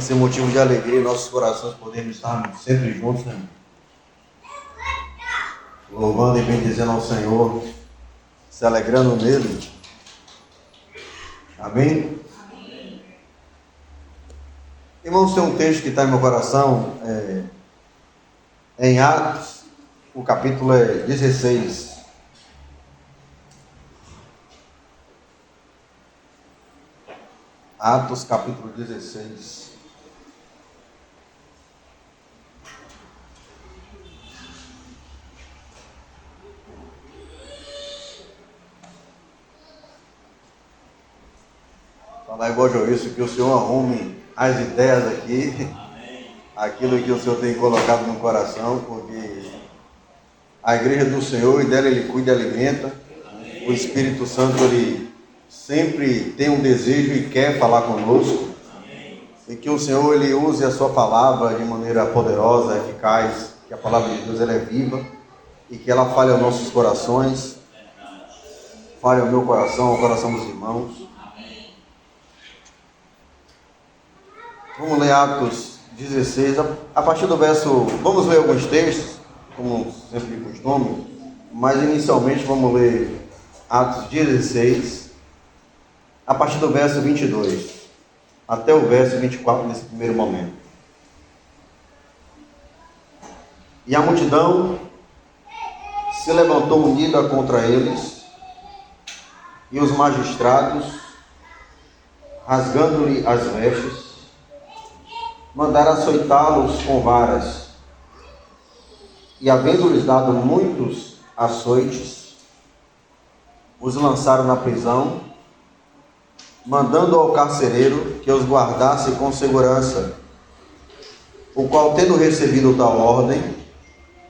ser motivo de alegria em nossos corações podermos estarmos sempre juntos, né? Louvando e bendizendo ao Senhor, se alegrando nele. Amém? Amém. Irmãos, tem um texto que está em meu coração, em Atos, o capítulo 16. Atos, capítulo 16. Falar igual Joilson, que o Senhor arrume as ideias aqui, aquilo que o Senhor tem colocado no coração, porque a igreja do Senhor, e dela Ele cuida e alimenta. O Espírito Santo, Ele sempre tem um desejo e quer falar conosco. E que o Senhor, Ele use a sua palavra de maneira poderosa, eficaz, que a palavra de Deus ela é viva, e que ela fale aos nossos corações, fale ao meu coração, ao coração dos irmãos. Vamos ler Atos 16, a partir do verso, vamos ler alguns textos, como sempre de costume, mas inicialmente vamos ler Atos 16, a partir do verso 22, até o verso 24 nesse primeiro momento. E a multidão se levantou unida contra eles, e os magistrados, rasgando-lhe as vestes, mandaram açoitá-los com varas, e havendo-lhes dado muitos açoites, os lançaram na prisão, mandando ao carcereiro que os guardasse com segurança, o qual, tendo recebido tal ordem,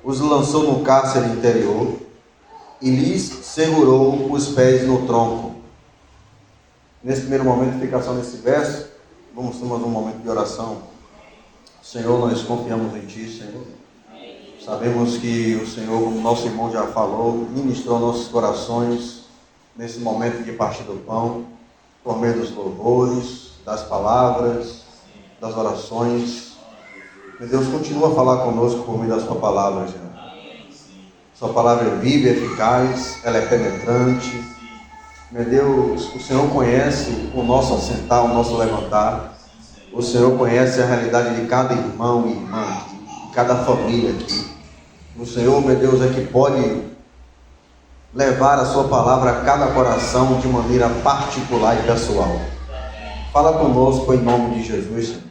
os lançou no cárcere interior e lhes segurou os pés no tronco. Nesse primeiro momento, fica só nesse verso. Vamos ter mais um momento de oração. Senhor, nós confiamos em Ti, Senhor. Sabemos que o Senhor, como nosso irmão já falou, ministrou nossos corações nesse momento de partir do pão, por meio dos louvores, das palavras, das orações. Meu Deus, continua a falar conosco por meio da Sua palavra, Senhor. Sua palavra é viva e eficaz, ela é penetrante. Meu Deus, o Senhor conhece o nosso assentar, o nosso levantar. O Senhor conhece a realidade de cada irmão e irmã, de cada família aqui. O Senhor, meu Deus, é que pode levar a Sua palavra a cada coração de maneira particular e pessoal. Fala conosco em nome de Jesus, Senhor.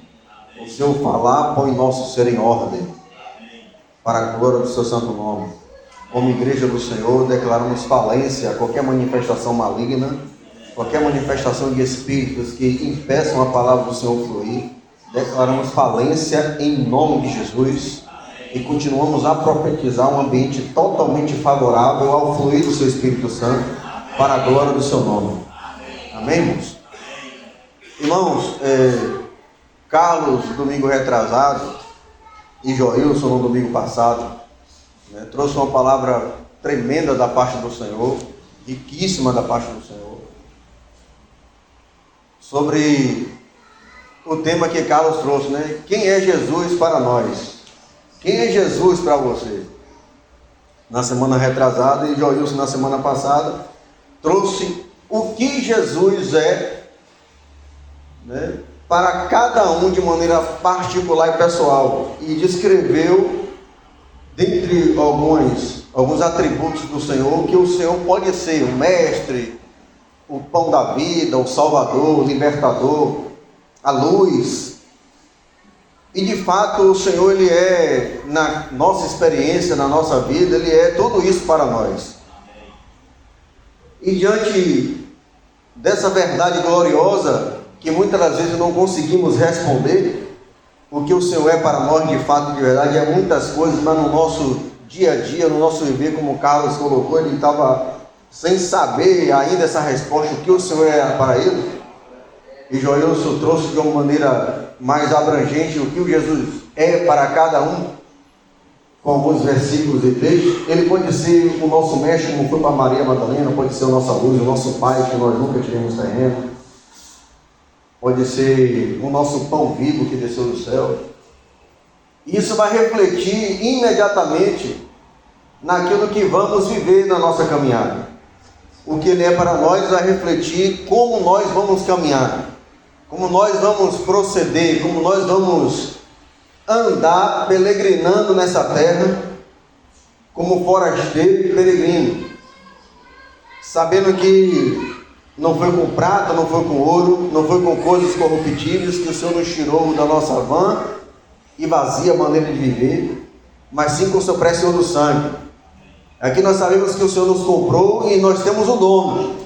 O Senhor falar, põe nosso ser em ordem, para a glória do Seu santo nome. Como igreja do Senhor, declaramos falência a qualquer manifestação maligna, qualquer manifestação de espíritos que impeçam a palavra do Senhor fluir. Declaramos falência em nome de Jesus e continuamos a profetizar um ambiente totalmente favorável ao fluir do Seu Espírito Santo para a glória do Seu nome. Amém, irmãos? Irmãos, Carlos, domingo retrasado, e Joilson, no domingo passado, trouxe uma palavra tremenda da parte do Senhor, riquíssima da parte do Senhor, sobre o tema que Carlos trouxe, né? Quem é Jesus para nós? Quem é Jesus para você? Na semana retrasada, e Joilson na semana passada trouxe o que Jesus é, né, para cada um de maneira particular e pessoal, e descreveu, dentre alguns atributos do Senhor, que o Senhor pode ser o mestre, o pão da vida, o salvador, o libertador, a luz. E de fato o Senhor, Ele é, na nossa experiência, na nossa vida, Ele é tudo isso para nós. E diante dessa verdade gloriosa, que muitas das vezes não conseguimos responder, o que o Senhor é para nós de fato, de verdade, é muitas coisas, mas no nosso dia a dia, no nosso viver, como o Carlos colocou, ele estava sem saber ainda essa resposta, o que o Senhor é para ele. E Joilson trouxe de uma maneira mais abrangente o que o Jesus é para cada um, com alguns versículos e textos. Ele pode ser o nosso mestre, como foi para Maria Madalena, pode ser a nossa luz, o nosso Pai, que nós nunca tivemos terreno. pode ser o nosso pão vivo que desceu do céu. Isso vai refletir imediatamente naquilo que vamos viver na nossa caminhada. O que Ele é para nós vai refletir como nós vamos caminhar, como nós vamos proceder, como nós vamos andar peregrinando nessa terra, como forasteiro e peregrino, sabendo que não foi com prata, não foi com ouro, não foi com coisas corruptíveis que o Senhor nos tirou da nossa vã e vazia maneira de viver, mas sim com o seu precioso sangue. Aqui nós sabemos que o Senhor nos comprou e nós temos o dono.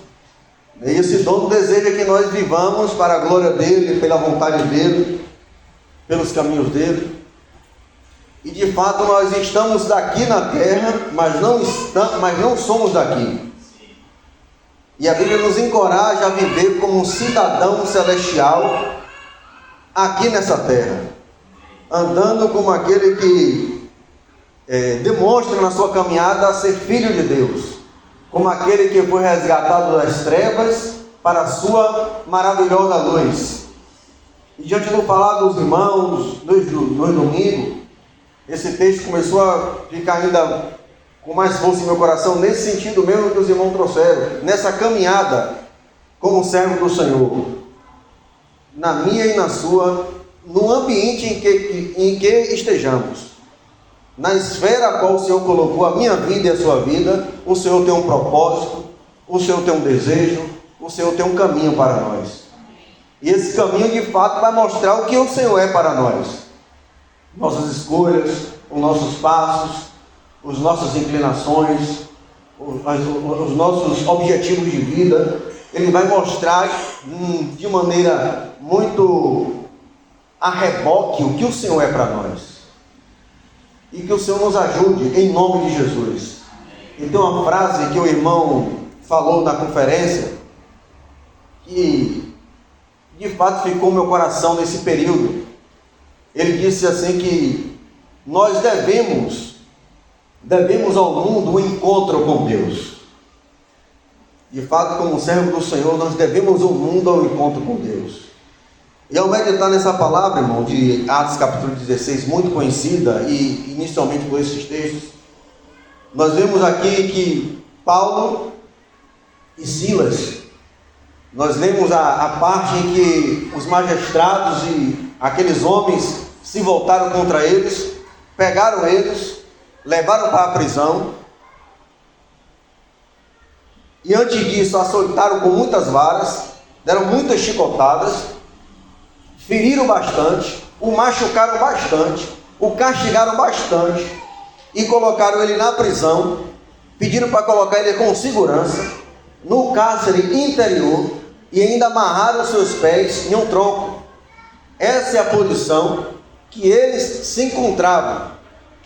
E esse dono deseja que nós vivamos para a glória dEle, pela vontade dEle, pelos caminhos dEle. E de fato nós estamos daqui na terra, mas não somos daqui. E a Bíblia nos encoraja a viver como um cidadão celestial aqui nessa terra, andando como aquele que demonstra na sua caminhada ser filho de Deus, como aquele que foi resgatado das trevas para a sua maravilhosa luz. E diante do falar dos irmãos, dos domingos, esse texto começou a ficar ainda com mais força em meu coração, nesse sentido mesmo que os irmãos trouxeram, nessa caminhada como servo do Senhor, na minha e na sua, no ambiente em que estejamos, na esfera a qual o Senhor colocou a minha vida e a sua vida. O Senhor tem um propósito, o Senhor tem um desejo, o Senhor tem um caminho para nós, e esse caminho de fato vai mostrar o que o Senhor é para nós, nossas escolhas, os nossos passos, as nossas inclinações, os nossos objetivos de vida. Ele vai mostrar de maneira muito a reboque o que o Senhor é para nós, e que o Senhor nos ajude em nome de Jesus. E tem uma frase que o irmão falou na conferência que de fato ficou no meu coração nesse período. Ele disse assim que nós devemos ao mundo um encontro com Deus. De fato, como servo do Senhor, nós devemos ao mundo ao encontro com Deus. E ao meditar nessa palavra, irmão, de Atos capítulo 16, muito conhecida, e inicialmente por esses textos, nós vemos aqui que Paulo e Silas, nós lemos a parte em que os magistrados e aqueles homens se voltaram contra eles, pegaram eles, levaram para a prisão, e antes disso açoitaram com muitas varas, deram muitas chicotadas, feriram bastante, o machucaram bastante, o castigaram bastante, e colocaram ele na prisão, pediram para colocar ele com segurança, no cárcere interior, e ainda amarraram seus pés em um tronco. Essa é a posição que eles se encontravam.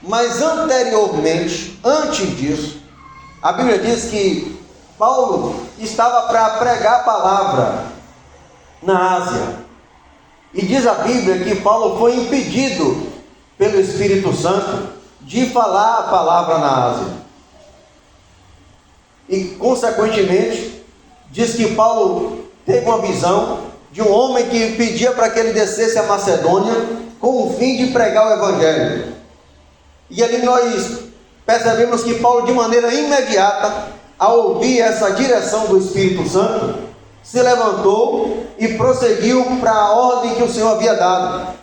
Mas anteriormente, antes disso, a Bíblia diz que Paulo estava para pregar a palavra na Ásia. E diz a Bíblia que Paulo foi impedido pelo Espírito Santo de falar a palavra na Ásia. E consequentemente, diz que Paulo teve uma visão de um homem que pedia para que ele descesse a Macedônia com o fim de pregar o Evangelho. E ali nós percebemos que Paulo, de maneira imediata, ao ouvir essa direção do Espírito Santo, se levantou e prosseguiu para a ordem que o Senhor havia dado.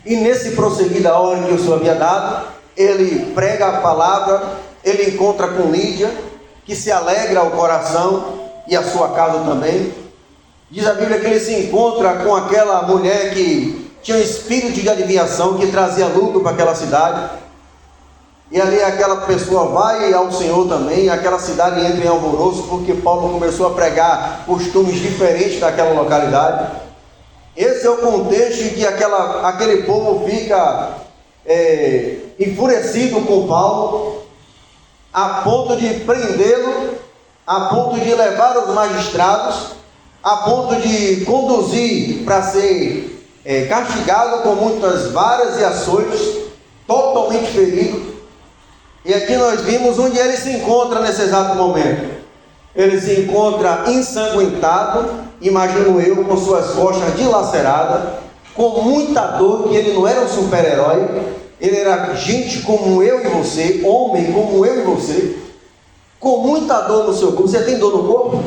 E nesse prosseguir da ordem que o Senhor havia dado, ele prega a palavra, ele encontra com Lídia, que se alegra o coração e a sua casa também. Diz a Bíblia que ele se encontra com aquela mulher que tinha um espírito de adivinhação, que trazia lucro para aquela cidade. E ali aquela pessoa vai ao Senhor também, aquela cidade entra em alvoroço, porque Paulo começou a pregar costumes diferentes daquela localidade. Esse é o contexto em que aquele povo fica enfurecido com Paulo, a ponto de prendê-lo, a ponto de levar os magistrados, a ponto de conduzir para ser castigado com muitas varas e açoites, totalmente ferido. E aqui nós vimos onde ele se encontra nesse exato momento. Ele se encontra ensanguentado imagino eu, com suas costas dilaceradas, com muita dor, que ele não era um super-herói, ele era gente como eu e você, homem como eu e você, com muita dor no seu corpo. Você tem dor no corpo?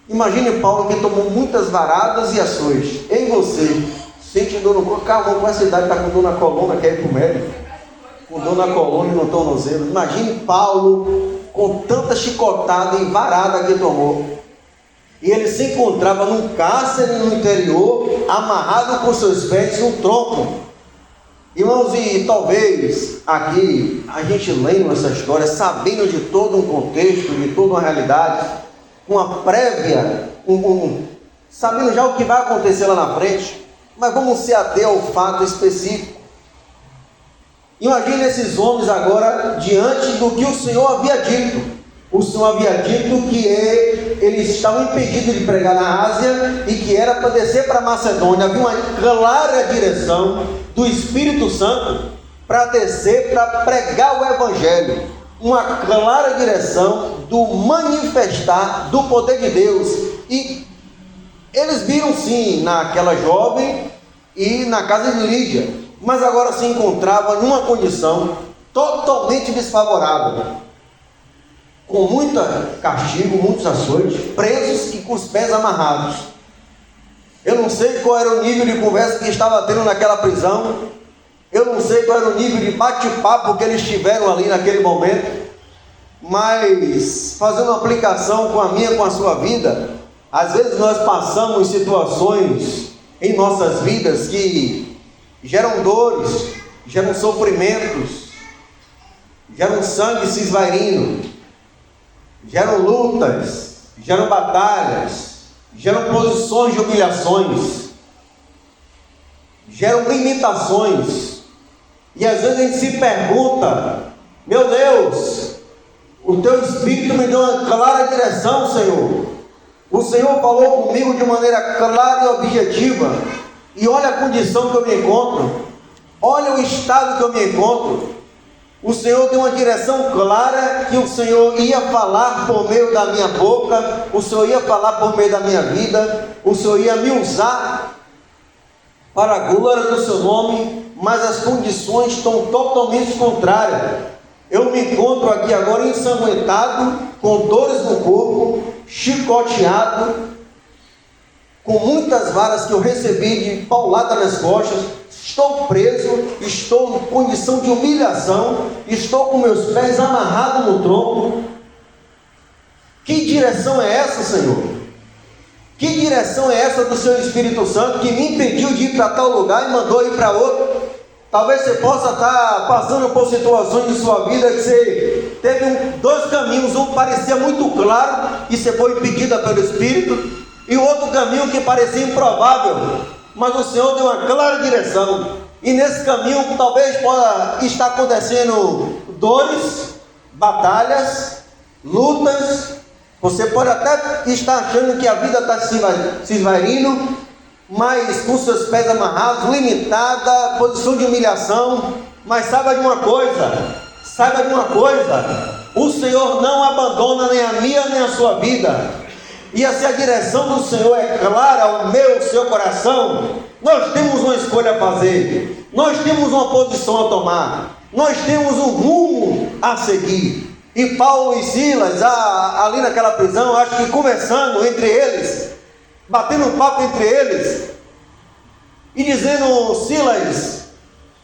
Imagine Paulo, que tomou muitas varadas e açoites. Em você, sente dor no corpo? Calma, com essa idade está com dor na coluna, quer ir para o médico? Com dor na coluna e no tornozelo. Imagine Paulo com tanta chicotada e varada que tomou. E ele se encontrava num cárcere no interior, amarrado com seus pés em um tronco. Irmãos, e talvez aqui a gente lendo essa história, sabendo de todo um contexto, de toda uma realidade, uma prévia, sabendo já o que vai acontecer lá na frente, mas vamos se ater ao fato específico. Imagine esses homens agora diante do que o Senhor havia dito. O Senhor havia dito que eles estavam impedidos de pregar na Ásia e que era para descer para Macedônia. Havia uma clara direção do Espírito Santo para descer, para pregar o Evangelho. Uma clara direção do manifestar do poder de Deus. E eles viram sim naquela jovem e na casa de Lídia, mas agora se encontrava numa condição totalmente desfavorável, com muito castigo, muitos açoites, presos e com os pés amarrados. Eu não sei qual era o nível de conversa que estava tendo naquela prisão, eu não sei qual era o nível de bate-papo que eles tiveram ali naquele momento, mas fazendo uma aplicação com a minha, com a sua vida, às vezes nós passamos situações em nossas vidas que geram dores, geram sofrimentos, geram sangue se esvairindo, geram lutas, geram batalhas, geram posições de humilhações, geram limitações, e às vezes a gente se pergunta: meu Deus, o teu Espírito me deu uma clara direção, Senhor, o Senhor falou comigo de maneira clara e objetiva, e olha a condição que eu me encontro, olha o estado que eu me encontro. O Senhor deu uma direção clara, que o Senhor ia falar por meio da minha boca, o Senhor ia falar por meio da minha vida, o Senhor ia me usar para a glória do seu nome, mas as condições estão totalmente contrárias. Eu me encontro aqui agora ensanguentado, com dores no corpo, chicoteado, com muitas varas que eu recebi de paulada nas costas. Estou preso, estou em condição de humilhação, estou com meus pés amarrados no tronco. Que direção é essa, Senhor? Que direção é essa do Seu Espírito Santo que me impediu de ir para tal lugar e mandou ir para outro? Talvez você possa estar passando por situações de sua vida que você teve dois caminhos, um parecia muito claro e você foi impedida pelo Espírito, e o outro caminho que parecia improvável, mas o Senhor deu uma clara direção, e nesse caminho talvez possa estar acontecendo dores, batalhas, lutas. Você pode até estar achando que a vida está se esvairindo, mas com seus pés amarrados, limitada, posição de humilhação. Mas saiba de uma coisa, o Senhor não abandona nem a minha nem a sua vida. E se a direção do Senhor é clara ao meu, ao seu coração, nós temos uma escolha a fazer, nós temos uma posição a tomar, nós temos um rumo a seguir. E Paulo e Silas, ali naquela prisão, acho que conversando entre eles, batendo um papo entre eles, e dizendo: Silas,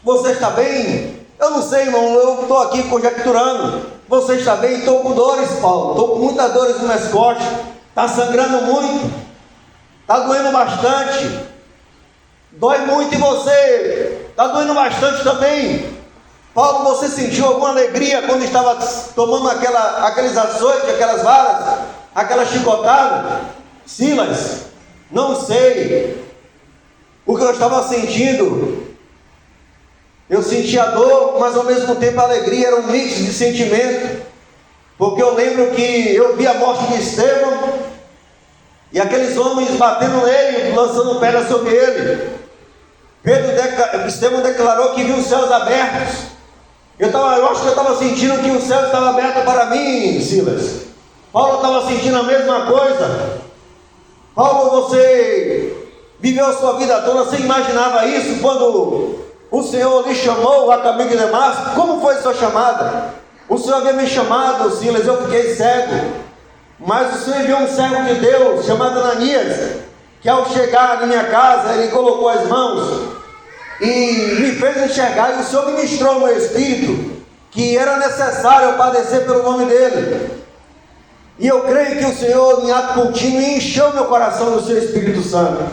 você está bem? Eu não sei, irmão, eu estou aqui conjecturando. Você está bem? Estou com dores, Paulo, estou com muitas dores nas minhas costas. Está sangrando muito, está doendo bastante, dói muito. E você? Está doendo bastante também. Paulo, você sentiu alguma alegria quando estava tomando aqueles açoites, aquelas varas, aquela chicotada? Silas, não sei. O que eu estava sentindo, eu sentia dor, mas ao mesmo tempo a alegria, era um mix de sentimento. Porque eu lembro que eu vi a morte de Estevão, e aqueles homens batendo nele, lançando pedras sobre ele. Estevão declarou que viu os céus abertos. Eu acho que eu estava sentindo que o céu estava aberto para mim, Silas. Paulo estava sentindo a mesma coisa. Paulo, você viveu a sua vida toda, você imaginava isso quando o Senhor lhe chamou a caminho de Damasco? Como foi sua chamada? O Senhor havia me chamado, Silas, eu fiquei cego, mas o Senhor enviou um servo de Deus, chamado Ananias, que ao chegar na minha casa, ele colocou as mãos e me fez enxergar, e o Senhor ministrou no meu espírito que era necessário eu padecer pelo nome dele. E eu creio que o Senhor, em ato contínuo, encheu meu coração do seu Espírito Santo.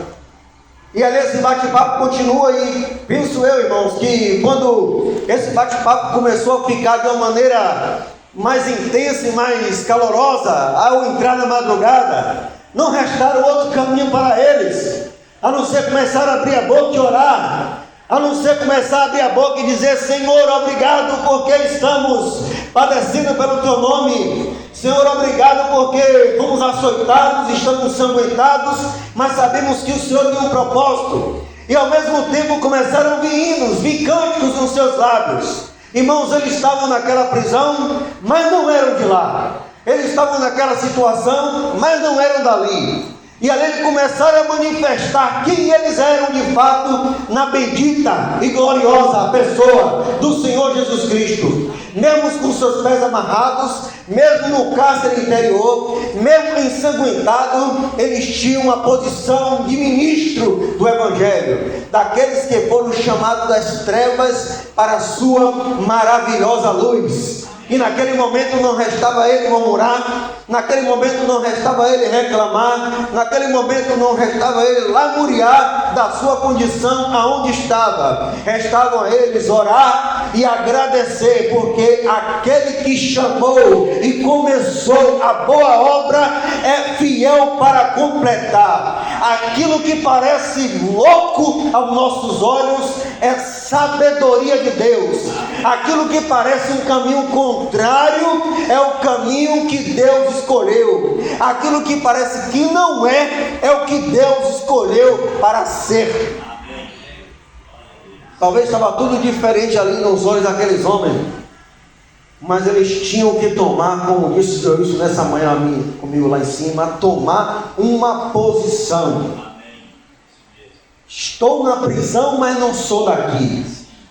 E ali esse bate-papo continua, e penso eu, irmãos, que quando esse bate-papo começou a ficar de uma maneira mais intensa e mais calorosa, ao entrar na madrugada, não restaram outro caminho para eles, a não ser começar a abrir a boca e orar, a não ser começar a abrir a boca e dizer: Senhor, obrigado porque estamos padecendo pelo teu nome. Senhor, obrigado porque fomos açoitados, estamos ensanguentados, mas sabemos que o Senhor tem um propósito. E ao mesmo tempo começaram a vir hinos, vir cânticos nos seus lábios. Irmãos, eles estavam naquela prisão, mas não eram de lá. Eles estavam naquela situação, mas não eram dali. E ali eles começaram a manifestar quem eles eram de fato na bendita e gloriosa pessoa do Senhor Jesus Cristo. Mesmo com seus pés amarrados, mesmo no cárcere interior, mesmo ensanguentado, eles tinham uma posição de ministro do Evangelho, daqueles que foram chamados das trevas para a sua maravilhosa luz. E naquele momento não restava a ele murmurar, naquele momento não restava a ele reclamar, naquele momento não restava a ele lamuriar da sua condição aonde estava. Restavam a eles orar e agradecer, porque aquele que chamou e começou a boa obra é fiel para completar. Aquilo que parece louco aos nossos olhos é sabedoria de Deus. Aquilo que parece um caminho contrário é o caminho que Deus escolheu. Aquilo que parece que não é o que Deus escolheu para ser. Talvez estava tudo diferente ali nos olhos daqueles homens, mas eles tinham que tomar, como disse o Senhor isso nessa manhã comigo lá em cima, tomar uma posição. Estou na prisão, mas não sou daqui.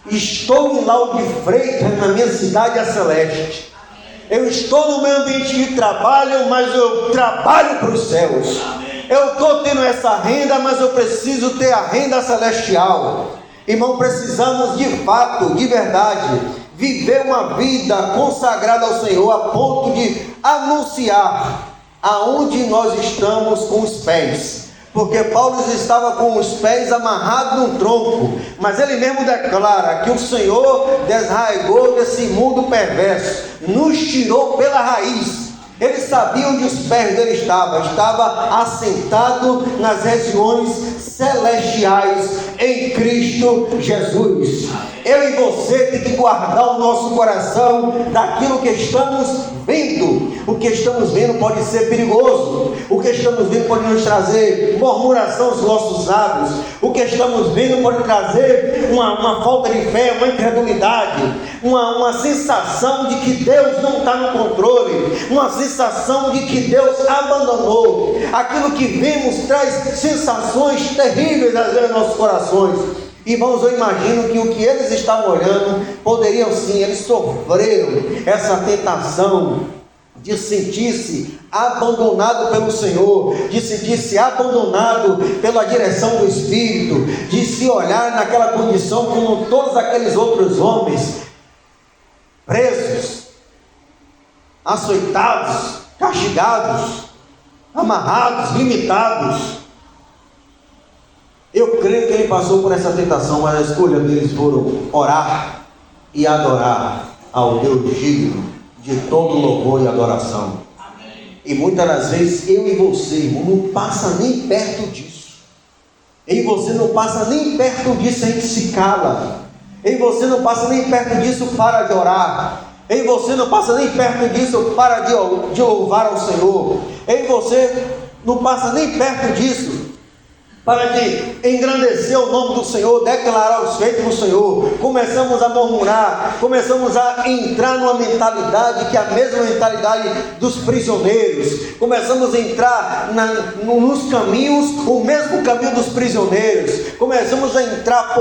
Estou em Lauro de Freitas, na minha cidade a celeste. Eu estou no meu ambiente de trabalho, mas eu trabalho para os céus. Eu estou tendo essa renda, mas eu preciso ter a renda celestial. Irmão, precisamos de fato, de verdade, viver uma vida consagrada ao Senhor, a ponto de anunciar aonde nós estamos com os pés. Porque Paulo estava com os pés amarrados num tronco, mas ele mesmo declara que o Senhor desarraigou desse mundo perverso, nos tirou pela raiz. Ele sabia onde os pés dele estavam, estava assentado nas regiões celestiais em Cristo Jesus. Eu e você tem que guardar o nosso coração daquilo que estamos vendo. O que estamos vendo pode ser perigoso. O que estamos vendo pode nos trazer murmuração aos nossos lábios. O que estamos vendo pode trazer uma falta de fé, uma incredulidade, uma sensação de que Deus não está no controle, uma sensação de que Deus abandonou. Aquilo que vemos traz sensações terríveis às vezes nos nossos corações. Irmãos, eu imagino que o que eles estavam olhando, poderiam sim, eles sofreram essa tentação de sentir-se abandonado pelo Senhor, de sentir-se abandonado pela direção do Espírito, de se olhar naquela condição como todos aqueles outros homens, presos, açoitados, castigados, amarrados, limitados. Eu creio que ele passou por essa tentação, mas a escolha deles foram orar e adorar ao Deus digno de todo louvor e adoração. Amém. E muitas das vezes eu e você, irmão, não passa nem perto disso. Eu e você não passa nem perto disso, a gente se cala. Eu e você não passa nem perto disso, para de orar. Eu e você não passa nem perto disso, para de louvar ao Senhor. Eu e você não passa nem perto disso, para de engrandecer o nome do Senhor, declarar os feitos do Senhor. Começamos a murmurar, começamos a entrar numa mentalidade que é a mesma mentalidade dos prisioneiros. Começamos a entrar nos caminhos, o mesmo caminho dos prisioneiros. Começamos a entrar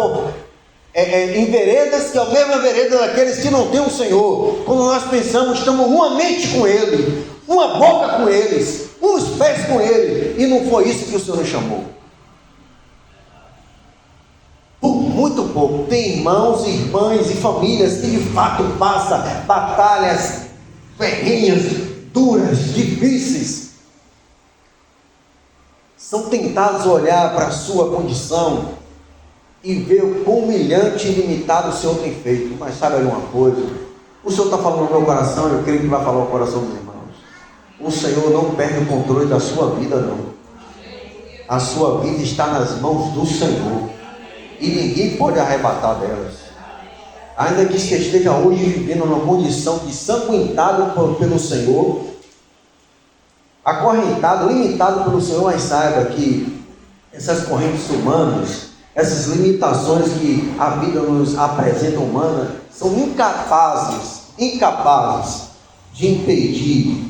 em veredas que é a mesma vereda daqueles que não têm o Senhor. Quando nós pensamos, estamos uma mente com Ele, uma boca com eles, uns pés com Ele, e não foi isso que o Senhor nos chamou. Por muito pouco, tem irmãos, irmãs e famílias que de fato passam batalhas ferrenhas, duras, difíceis. São tentados a olhar para a sua condição e ver o quão humilhante e limitado o Senhor tem feito. Mas sabe uma coisa? O Senhor está falando no meu coração, eu creio que vai falar no coração dos irmãos. O Senhor não perde o controle da sua vida, não. A sua vida está nas mãos do Senhor. E ninguém pode arrebatar delas. Ainda que você esteja hoje vivendo numa condição de sanguentado pelo Senhor, acorrentado, limitado pelo Senhor, mas saiba que essas correntes humanas, essas limitações que a vida nos apresenta humana, são incapazes de impedir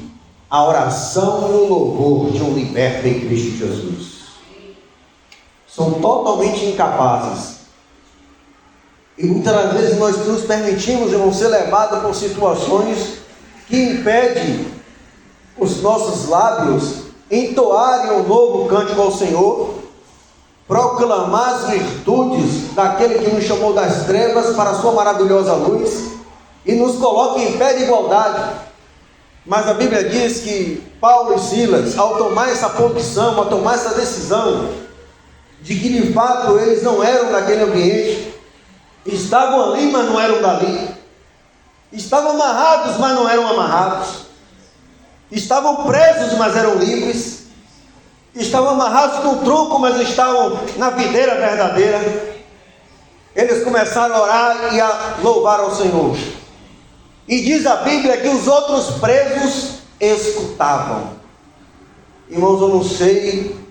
a oração e o louvor de um liberto em Cristo Jesus. São totalmente incapazes. E muitas das vezes nós nos permitimos, irmão, ser levados por situações que impedem os nossos lábios entoarem um novo cântico ao Senhor, proclamar as virtudes daquele que nos chamou das trevas para a sua maravilhosa luz e nos coloca em pé de igualdade. Mas a Bíblia diz que Paulo e Silas, ao tomar essa posição, ao tomar essa decisão, de que de fato eles não eram daquele ambiente, estavam ali, mas não eram dali, estavam amarrados, mas não eram amarrados, estavam presos, mas eram livres, estavam amarrados no tronco, mas estavam na videira verdadeira. Eles começaram a orar e a louvar ao Senhor, e diz a Bíblia que os outros presos escutavam. Irmãos, eu não sei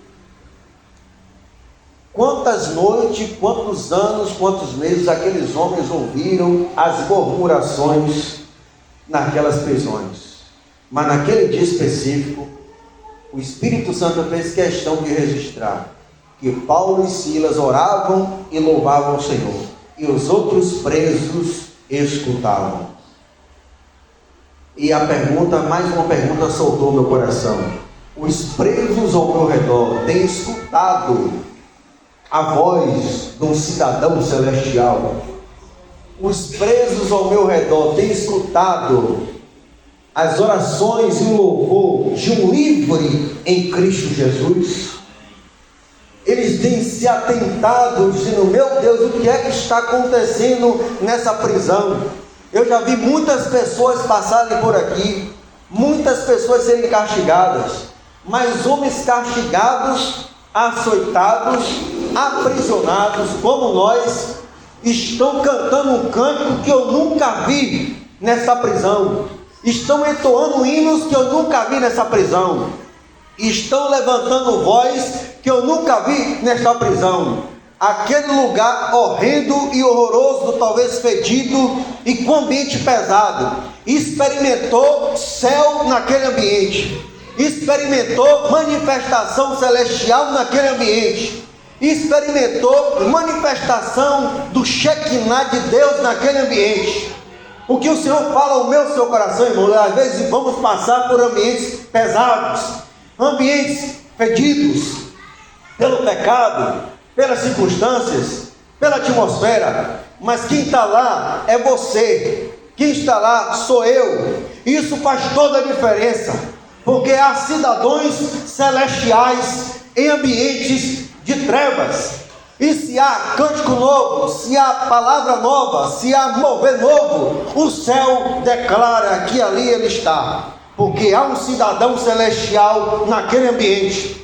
quantas noites, quantos anos, quantos meses aqueles homens ouviram as murmurações naquelas prisões, mas naquele dia específico, o Espírito Santo fez questão de registrar que Paulo e Silas oravam e louvavam o Senhor, e os outros presos escutavam. E a pergunta, mais uma pergunta soltou meu coração: os presos ao meu redor têm escutado a voz de um cidadão celestial? Os presos ao meu redor têm escutado as orações e o louvor de um livre em Cristo Jesus? Eles têm se atentado, dizendo: meu Deus, o que é que está acontecendo nessa prisão? Eu já vi muitas pessoas passarem por aqui, muitas pessoas serem castigadas, mas homens castigados, açoitados, aprisionados como nós, estão cantando um cântico que eu nunca vi nessa prisão, estão entoando hinos que eu nunca vi nessa prisão, estão levantando voz que eu nunca vi nesta prisão. Aquele lugar horrendo e horroroso, talvez fedido e com ambiente pesado, experimentou céu naquele ambiente, experimentou manifestação celestial naquele ambiente, experimentou manifestação do Shekinah de Deus naquele ambiente. O que o Senhor fala ao meu seu coração, irmão, às vezes vamos passar por ambientes pesados, ambientes fedidos pelo pecado, pelas circunstâncias, pela atmosfera, mas quem está lá é você, quem está lá sou eu. Isso faz toda a diferença, porque há cidadãos celestiais em ambientes de trevas, e se há cântico novo, se há palavra nova, se há mover novo, o céu declara que ali ele está, porque há um cidadão celestial naquele ambiente.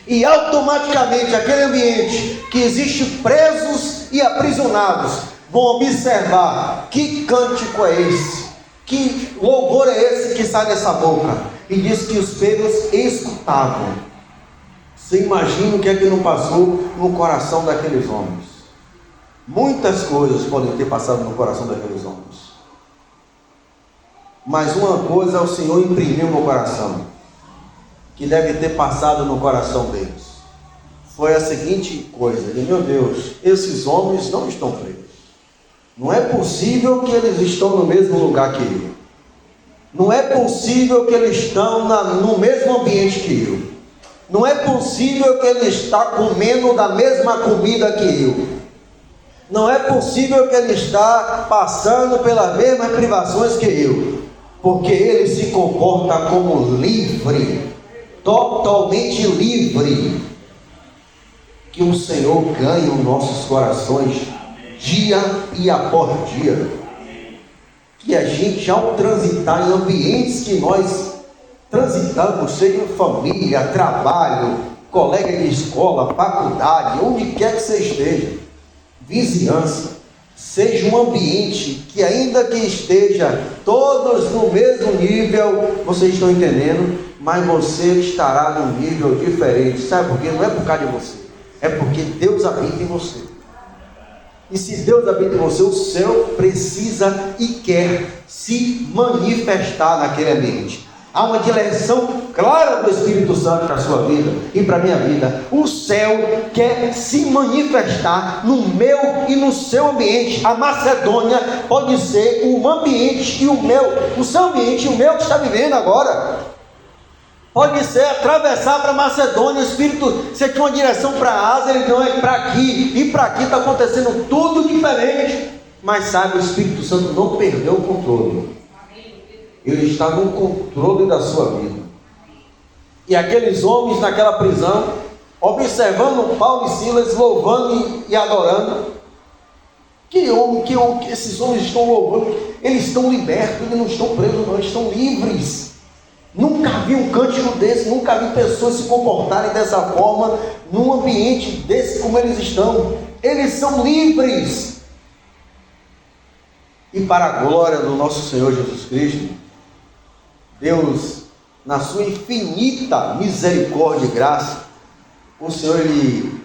E automaticamente aquele ambiente que existe presos e aprisionados vão observar: que cântico é esse? Que louvor é esse que sai dessa boca? E diz que os presos escutavam. Você imagina o que é que não passou no coração daqueles homens? Muitas coisas podem ter passado no coração daqueles homens. Mas uma coisa o Senhor imprimiu no coração, que deve ter passado no coração deles. Foi a seguinte coisa: de, meu Deus, esses homens não estão presos. Não é possível que eles estão no mesmo lugar que eu. Não é possível que eles estão no mesmo ambiente que eu. Não é possível que ele está comendo da mesma comida que eu. Não é possível que ele está passando pelas mesmas privações que eu. Porque ele se comporta como livre, totalmente livre. Que o Senhor ganhe os nossos corações dia e após dia. Que a gente, ao transitar em ambientes que nós transitamos, seja família, trabalho, colega de escola, faculdade, onde quer que você esteja, vizinhança, seja um ambiente que, ainda que esteja todos no mesmo nível, vocês estão entendendo, mas você estará num nível diferente. Sabe por quê? Não é por causa de você, é porque Deus habita em você. E se Deus habita em você, o céu precisa e quer se manifestar naquele ambiente. Há uma direção clara do Espírito Santo para a sua vida e para a minha vida. O céu quer se manifestar no meu e no seu ambiente. A Macedônia pode ser um ambiente e o meu, o seu ambiente e o meu que está vivendo agora. Pode ser atravessar para a Macedônia. O Espírito, você tinha uma direção para a Ásia, ele não é para aqui. E para aqui está acontecendo tudo diferente. Mas sabe, o Espírito Santo não perdeu o controle. Ele está no controle da sua vida. E aqueles homens naquela prisão, observando Paulo e Silas louvando e adorando. Que esses homens estão louvando. Eles estão libertos, eles não estão presos, não, eles estão livres. Nunca vi um cântico desse, nunca vi pessoas se comportarem dessa forma, num ambiente desse como eles estão. Eles são livres. E para a glória do nosso Senhor Jesus Cristo, Deus, na sua infinita misericórdia e graça, o Senhor, Ele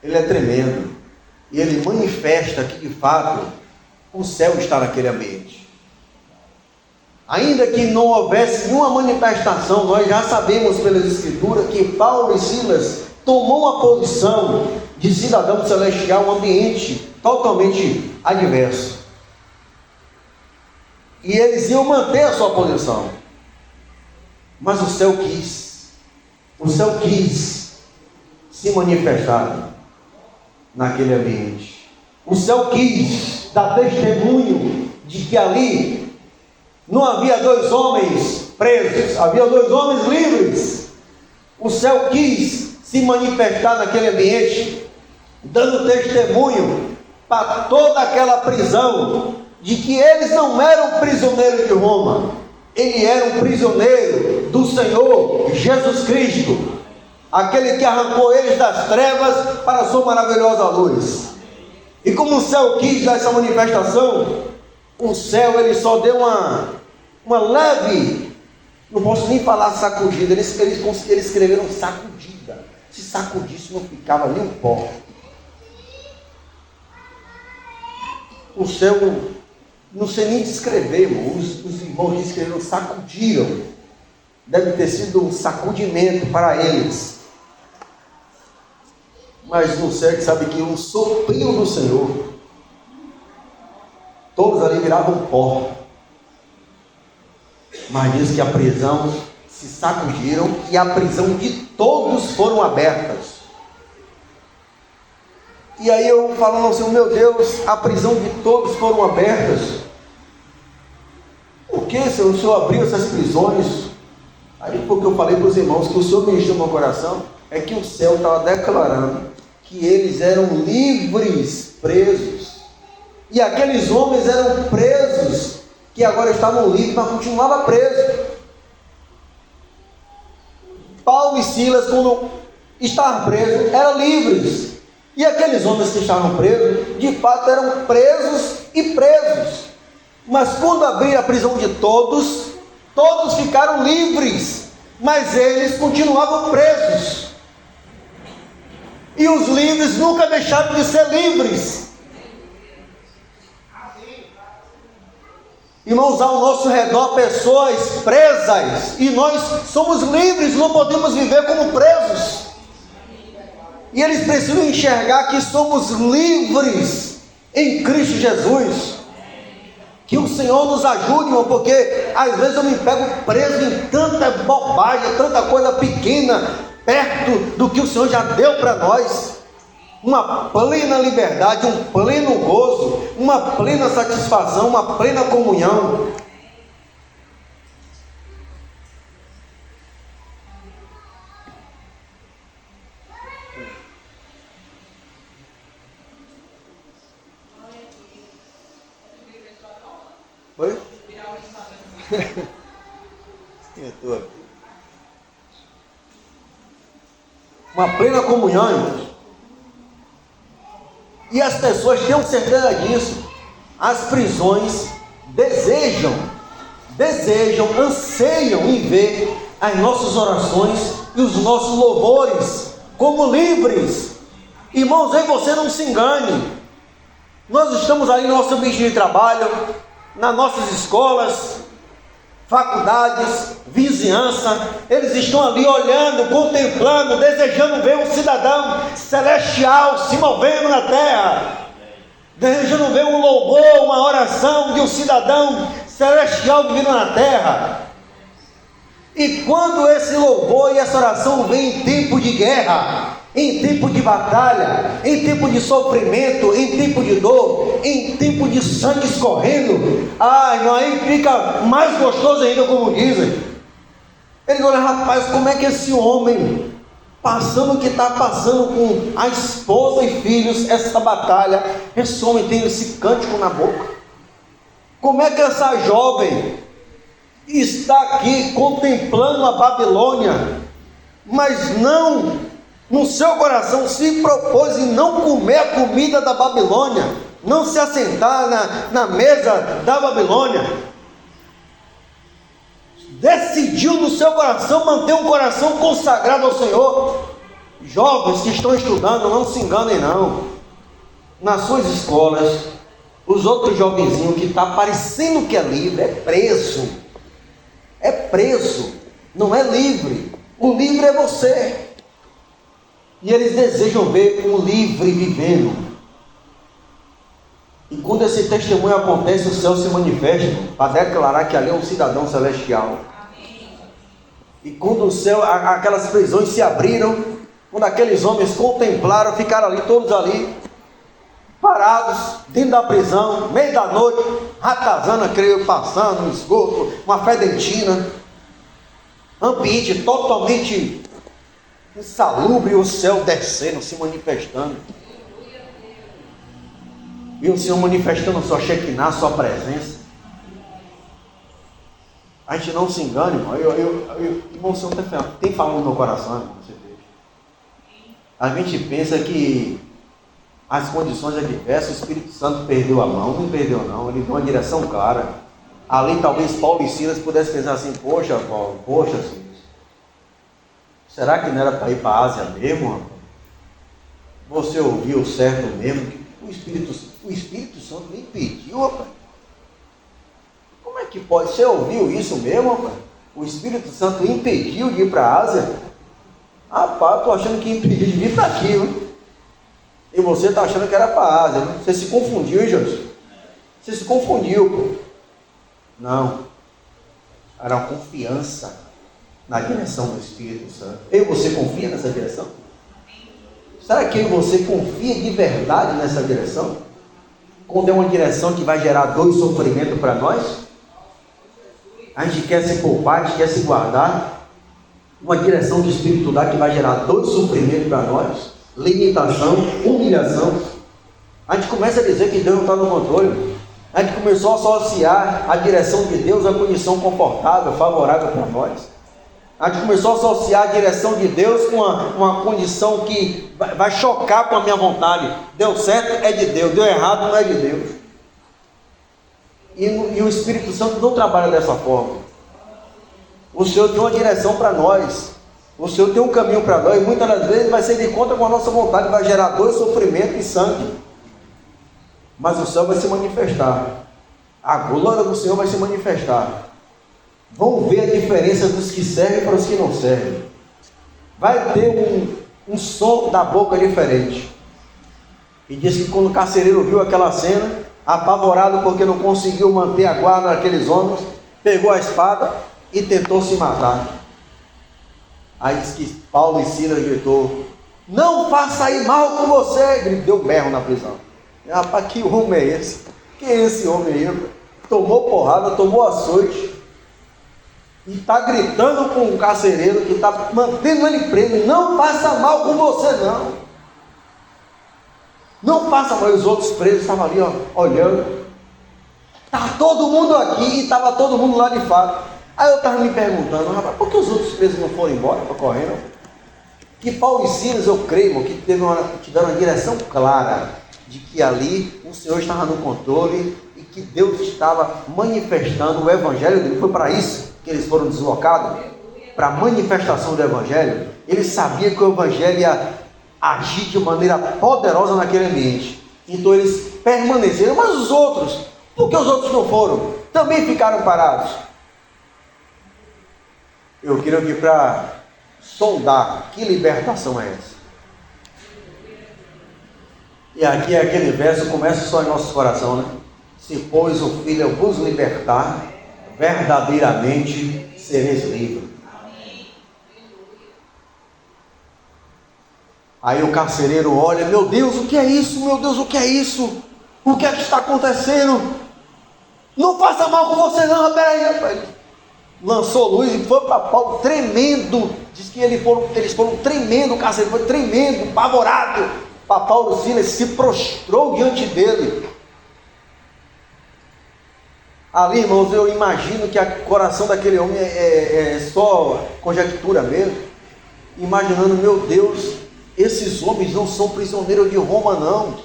é tremendo. E Ele manifesta que, de fato, o céu está naquele ambiente. Ainda que não houvesse nenhuma manifestação, nós já sabemos pelas Escrituras que Paulo e Silas tomou uma posição de cidadão celestial, um ambiente totalmente adverso. E eles iam manter a sua posição. Mas o céu quis se manifestar naquele ambiente. O céu quis dar testemunho de que ali não havia dois homens presos, havia dois homens livres. O céu quis se manifestar naquele ambiente, dando testemunho para toda aquela prisão, de que eles não eram prisioneiros de Roma, eles eram prisioneiros do Senhor Jesus Cristo, aquele que arrancou eles das trevas para a sua maravilhosa luz. E como o céu quis dar essa manifestação, o céu ele só deu uma leve, não posso nem falar sacudida, eles escreveram sacudida. Se sacudisse não ficava nem um pó. O céu, não sei nem descrever, irmão. Os irmãos escreveram sacudiram. Deve ter sido um sacudimento para eles. Mas no céu, sabe que um soprinho do Senhor, todos ali viravam pó. Mas diz que a prisão se sacudiram e a prisão de todos foram abertas. E aí eu falando assim, meu Deus, a prisão de todos foram abertas. Por que, Senhor, o Senhor abriu essas prisões? Aí porque eu falei para os irmãos que o Senhor mexeu no meu coração, é que o céu estava declarando que eles eram livres, presos. E aqueles homens eram presos, que agora estavam livres, mas continuavam presos. Paulo e Silas, quando estavam presos, eram livres. E aqueles homens que estavam presos, de fato eram presos e presos. Mas quando abriram a prisão de todos, todos ficaram livres, mas eles continuavam presos. E os livres nunca deixaram de ser livres. Irmãos, ao nosso redor pessoas presas, e nós somos livres, não podemos viver como presos. E eles precisam enxergar que somos livres em Cristo Jesus. Que o Senhor nos ajude, irmão, porque às vezes eu me pego preso em tanta bobagem, tanta coisa pequena, perto do que o Senhor já deu para nós. Uma plena liberdade, um pleno gozo, uma plena satisfação, uma plena comunhão. Oi? Uma plena comunhão, irmãos. E as pessoas tenham certeza disso. As prisões desejam, anseiam em ver as nossas orações e os nossos louvores como livres. Irmãos, aí você não se engane. Nós estamos ali no nosso ambiente de trabalho, nas nossas escolas, faculdades, vizinhança. Eles estão ali olhando, contemplando, desejando ver um cidadão celestial se movendo na terra, desejando ver um louvor, uma oração de um cidadão celestial vivendo na terra. E quando esse louvor e essa oração vem em tempo de guerra, em tempo de batalha, em tempo de sofrimento, em tempo de dor, em tempo de sangue escorrendo, aí fica mais gostoso ainda, como dizem. Eles olham, rapaz, como é que esse homem, passando o que está passando com a esposa e filhos, essa batalha, esse homem tem esse cântico na boca? Como é que essa jovem está aqui contemplando a Babilônia, mas não, no seu coração se propôs em não comer a comida da Babilônia, não se assentar na mesa da Babilônia, decidiu no seu coração manter um coração consagrado ao Senhor. Jovens que estão estudando, não se enganem não. Nas suas escolas, os outros jovenzinhos que está parecendo que é livre, é preso, não é livre. O livre é você. E eles desejam ver um livre vivendo. E quando esse testemunho acontece, o céu se manifesta para declarar que ali é um cidadão celestial. E quando o céu, aquelas prisões se abriram, quando aqueles homens contemplaram, ficaram ali, todos ali, parados, dentro da prisão, meio da noite, ratazana, creio, passando no esgoto, uma fedentina, ambiente totalmente insalubre, o céu descendo, se manifestando. E o Senhor manifestando sua Shekinah, sua presença. A gente não se engane, irmão. Irmão, o Senhor tem falado no meu coração, irmão, você veja. A gente pensa que as condições adversas, o Espírito Santo perdeu a mão. Não perdeu não, ele deu uma direção clara. Ali talvez Paulo e Silas pudessem pensar assim, poxa Paulo, poxa Silas, será que não era para ir para a Ásia mesmo, rapaz? Você ouviu certo mesmo? Que o Espírito Santo nem pediu, rapaz. Como é que pode? Você ouviu isso mesmo, rapaz? O Espírito Santo impediu de ir para a Ásia? Rapaz, estou achando que impediu de vir para aqui, viu? E você está achando que era para a Ásia, né? Você se confundiu, hein, Jesus? Você se confundiu, pô. Não. Era uma confiança na direção do Espírito Santo. Eu e você confia nessa direção? Será que eu e você confia de verdade nessa direção? Quando é uma direção que vai gerar dor e sofrimento para nós? A gente quer se poupar, a gente quer se guardar. Uma direção que o Espírito dá que vai gerar dor e sofrimento para nós, limitação, humilhação. A gente começa a dizer que Deus não está no controle. A gente começou a associar a direção de Deus à condição confortável, favorável para nós. A gente começou a associar a direção de Deus com uma condição que vai chocar com a minha vontade. Deu certo é de Deus, deu errado não é de Deus. E o Espírito Santo não trabalha dessa forma. O Senhor tem uma direção para nós. O Senhor tem um caminho para nós, e muitas das vezes vai ser de conta com a nossa vontade, vai gerar dor, sofrimento e sangue. Mas o céu vai se manifestar. A glória do Senhor vai se manifestar. Vão ver a diferença dos que servem para os que não servem. Vai ter um som da boca diferente. E diz que quando o carcereiro viu aquela cena, apavorado porque não conseguiu manter a guarda daqueles homens, pegou a espada e tentou se matar. Aí diz que Paulo e Silas gritou: não faça aí mal com você. Ele deu um berro na prisão. Rapaz, que homem é esse? Quem é esse homem aí? Tomou porrada, tomou açoite e está gritando com um carcereiro que está mantendo ele preso: não faça mal com você não. Não faça mal. Os outros presos estavam ali, ó, olhando. Está todo mundo aqui e estava todo mundo lá de fato. Aí eu estava me perguntando: rapaz, por que os outros presos não foram embora, correndo? Que Paulo e Silas, eu creio, que tiveram uma direção clara de que ali o Senhor estava no controle e que Deus estava manifestando o Evangelho dele. Foi para isso que eles foram deslocados, para a manifestação do Evangelho. Eles sabiam que o Evangelho ia agir de maneira poderosa naquele ambiente. Então eles permaneceram. Mas os outros, por que os outros não foram? Também ficaram parados. Eu queria aqui para sondar que libertação é essa. E aqui é aquele verso, começa só em nosso coração, né? Se pois o Filho vos libertar, verdadeiramente sereis livres. Aí o carcereiro olha: meu Deus, o que é isso? Meu Deus, o que é isso? O que é que está acontecendo? Não faça mal com você não, peraí, rapaz. Lançou luz e foi para Paulo tremendo. Diz que eles foram tremendo, o carcereiro foi tremendo, apavorado. Para Paulo, Silas se prostrou diante dele. Ali, irmãos, eu imagino que o coração daquele homem é só conjectura mesmo. Imaginando: meu Deus, esses homens não são prisioneiros de Roma não.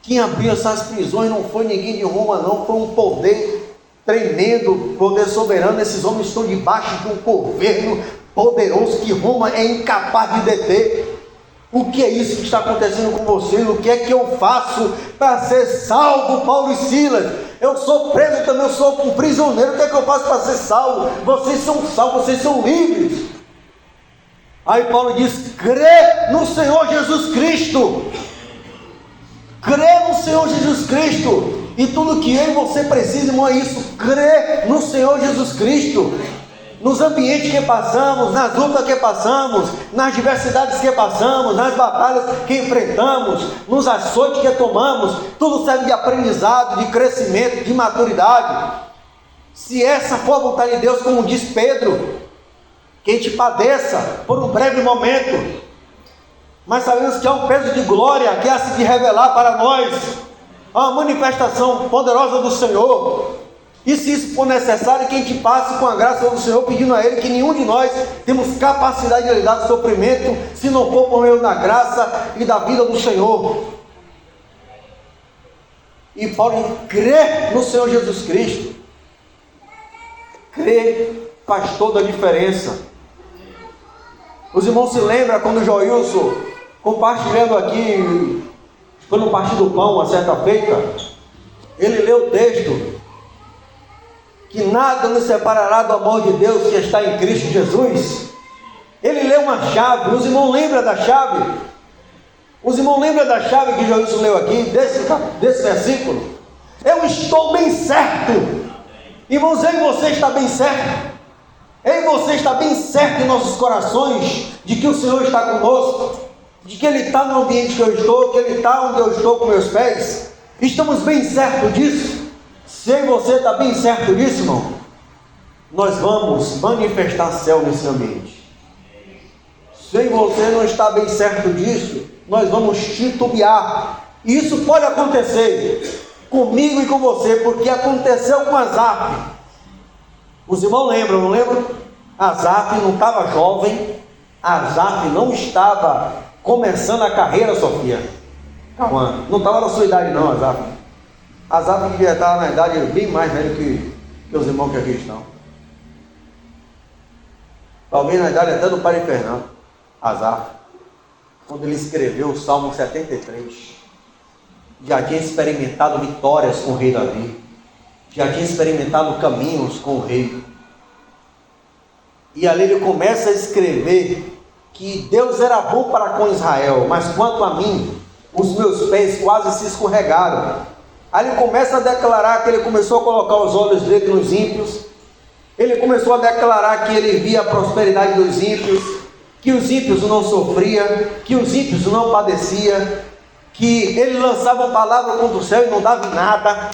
Quem abriu essas prisões não foi ninguém de Roma não, foi um poder tremendo, poder soberano. Esses homens estão debaixo de um governo poderoso que Roma é incapaz de deter. O que é isso que está acontecendo com vocês? O que é que eu faço para ser salvo, Paulo e Silas? Eu sou preso também, eu sou um prisioneiro. O que é que eu faço para ser salvo? Vocês são salvos, vocês são livres. Aí Paulo diz: crê no Senhor Jesus Cristo. Crê no Senhor Jesus Cristo. E tudo que eu e você precisa, irmão, é isso: crê no Senhor Jesus Cristo. Nos ambientes que passamos, nas lutas que passamos, nas diversidades que passamos, nas batalhas que enfrentamos, nos açoites que tomamos, tudo serve de aprendizado, de crescimento, de maturidade. Se essa for a vontade de Deus, como diz Pedro, que a gente padeça por um breve momento, mas sabemos que há um peso de glória que há de se revelar para nós, há uma manifestação poderosa do Senhor. E se isso for necessário, que a gente passe com a graça do Senhor, pedindo a Ele que nenhum de nós temos capacidade de lidar com sofrimento, se não for por meio da graça e da vida do Senhor. E Paulo crê no Senhor Jesus Cristo. Crer faz toda a diferença. Os irmãos se lembram quando o Joilson, compartilhando aqui, foi no Partir do Pão, uma certa feita, ele leu o texto: que nada nos separará do amor de Deus que está em Cristo Jesus. Ele leu uma chave. Os irmãos lembram da chave? Os irmãos lembram da chave que Joilson leu aqui, desse versículo? Eu estou bem certo. Irmãos, eu e você está bem certo. Eu e você está bem certo em nossos corações de que o Senhor está conosco, de que Ele está no ambiente que eu estou, que Ele está onde eu estou com meus pés. Estamos bem certos disso. Se você está bem certo disso, irmão, nós vamos manifestar céu nesse ambiente. Se você não está bem certo disso, nós vamos titubear. E isso pode acontecer comigo e com você, porque aconteceu com Asaf. Os irmãos lembram, não lembram? Asaf não estava jovem, Asaf não estava começando a carreira, Sofia. Calma, não estava na sua idade não, Asaf. Asaf devia estar na idade bem mais velho que os irmãos que aqui estão. talvez na idade até do Padre Fernando, Azar, quando ele escreveu o Salmo 73, já tinha experimentado vitórias com o rei Davi, já tinha experimentado caminhos com o rei, e ali ele começa a escrever que Deus era bom para com Israel, mas quanto a mim, os meus pés quase se escorregaram. Aí ele começa a declarar que ele começou a colocar os olhos dele nos ímpios, ele começou a declarar que ele via a prosperidade dos ímpios, que os ímpios não sofriam, que os ímpios não padeciam, que ele lançava uma palavra contra o céu e não dava em nada,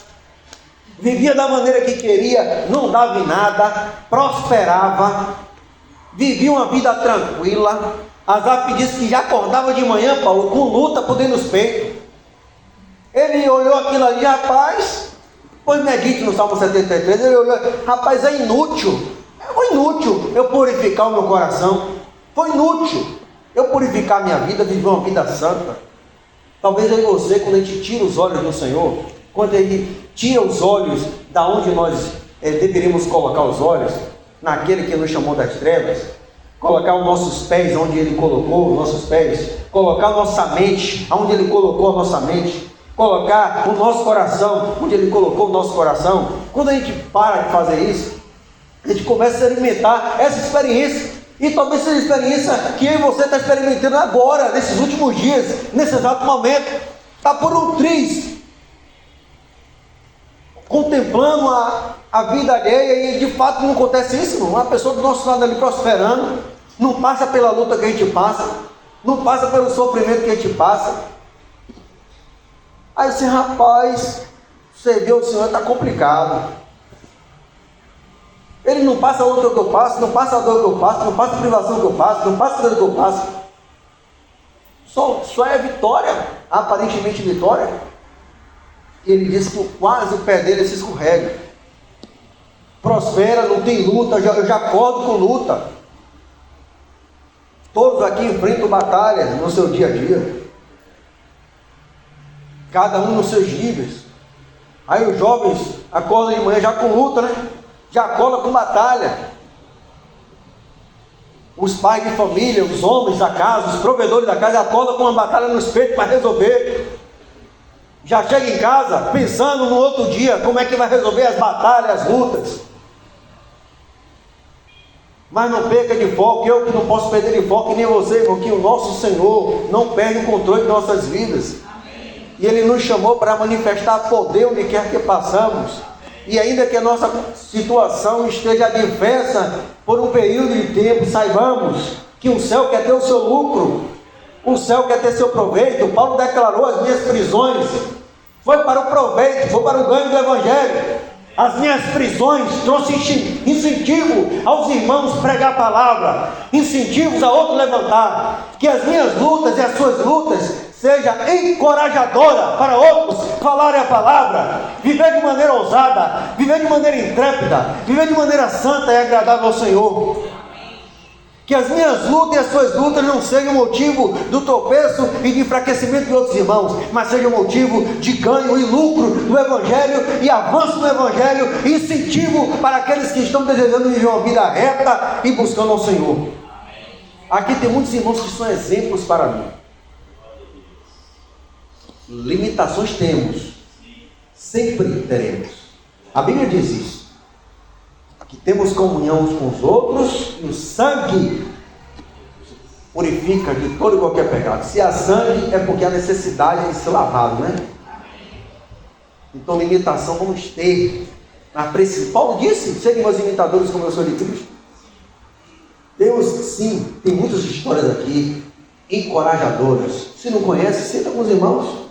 vivia da maneira que queria, não dava em nada, prosperava, vivia uma vida tranquila. Asaf diz que já acordava de manhã, Paulo, com luta por dentro dos peitos. Ele olhou aquilo ali, rapaz, pois medite no Salmo 73, ele olhou, rapaz, é inútil, foi inútil eu purificar o meu coração, foi inútil eu purificar a minha vida, viver uma vida santa. Talvez eu e você, quando a gente tira os olhos do Senhor, quando Ele tira os olhos da onde nós deveríamos colocar os olhos, naquele que nos chamou das trevas, colocar os nossos pés onde Ele colocou os nossos pés, colocar a nossa mente onde Ele colocou a nossa mente, colocar o nosso coração onde Ele colocou o nosso coração. Quando a gente para de fazer isso, a gente começa a experimentar essa experiência, e talvez seja a experiência que eu e você está experimentando agora, nesses últimos dias, nesse exato momento. Está por um triz, contemplando a vida alheia, e de fato não acontece isso, não. Uma pessoa do nosso lado ali prosperando, não passa pela luta que a gente passa, não passa pelo sofrimento que a gente passa. Aí esse rapaz, você vê, o Senhor está complicado. Ele não passa a luta que eu passo, não passa a dor que eu passo, não passa a privação que eu passo, não passa a dor que eu passo. Só é vitória, aparentemente vitória. E ele diz que quase o pé dele se escorrega. Prospera, não tem luta, eu já acordo com luta. Todos aqui enfrentam batalhas no seu dia a dia. Cada um nos seus níveis. Aí os jovens acordam de manhã já com luta, né? Já acorda com batalha. Os pais de família, os homens da casa, os provedores da casa acordam com uma batalha nos peitos para resolver. Já chega em casa pensando no outro dia como é que vai resolver as batalhas, as lutas. Mas não perca de foco, eu que não posso perder de foco, e nem você, irmão, que o nosso Senhor não perde o controle de nossas vidas. E Ele nos chamou para manifestar poder onde quer que passamos. E ainda que a nossa situação esteja adversa por um período de tempo, saibamos que o céu quer ter o seu lucro, o céu quer ter seu proveito. Paulo declarou: as minhas prisões foi para o proveito, foi para o ganho do Evangelho. As minhas prisões trouxe incentivo aos irmãos pregar a palavra, incentivos a outros levantar. Que as minhas lutas e as suas lutas seja encorajadora para outros falarem a palavra, viver de maneira ousada, viver de maneira intrépida, viver de maneira santa e agradável ao Senhor. Que as minhas lutas e as suas lutas não sejam motivo do tropeço e de enfraquecimento de outros irmãos, mas sejam motivo de ganho e lucro do Evangelho e avanço do Evangelho, e incentivo para aqueles que estão desejando viver uma vida reta e buscando ao Senhor. Aqui tem muitos irmãos que são exemplos para mim. Limitações temos, sempre teremos. A Bíblia diz isso, que temos comunhão uns com os outros, e o sangue purifica de todo e qualquer pecado. Se há sangue, é porque há necessidade de ser lavado, né? Então, limitação vamos ter. Paulo disse: seguem meus imitadores como eu sou de Cristo. Deus, sim, tem muitas histórias aqui encorajadoras. Se não conhece, senta com os irmãos,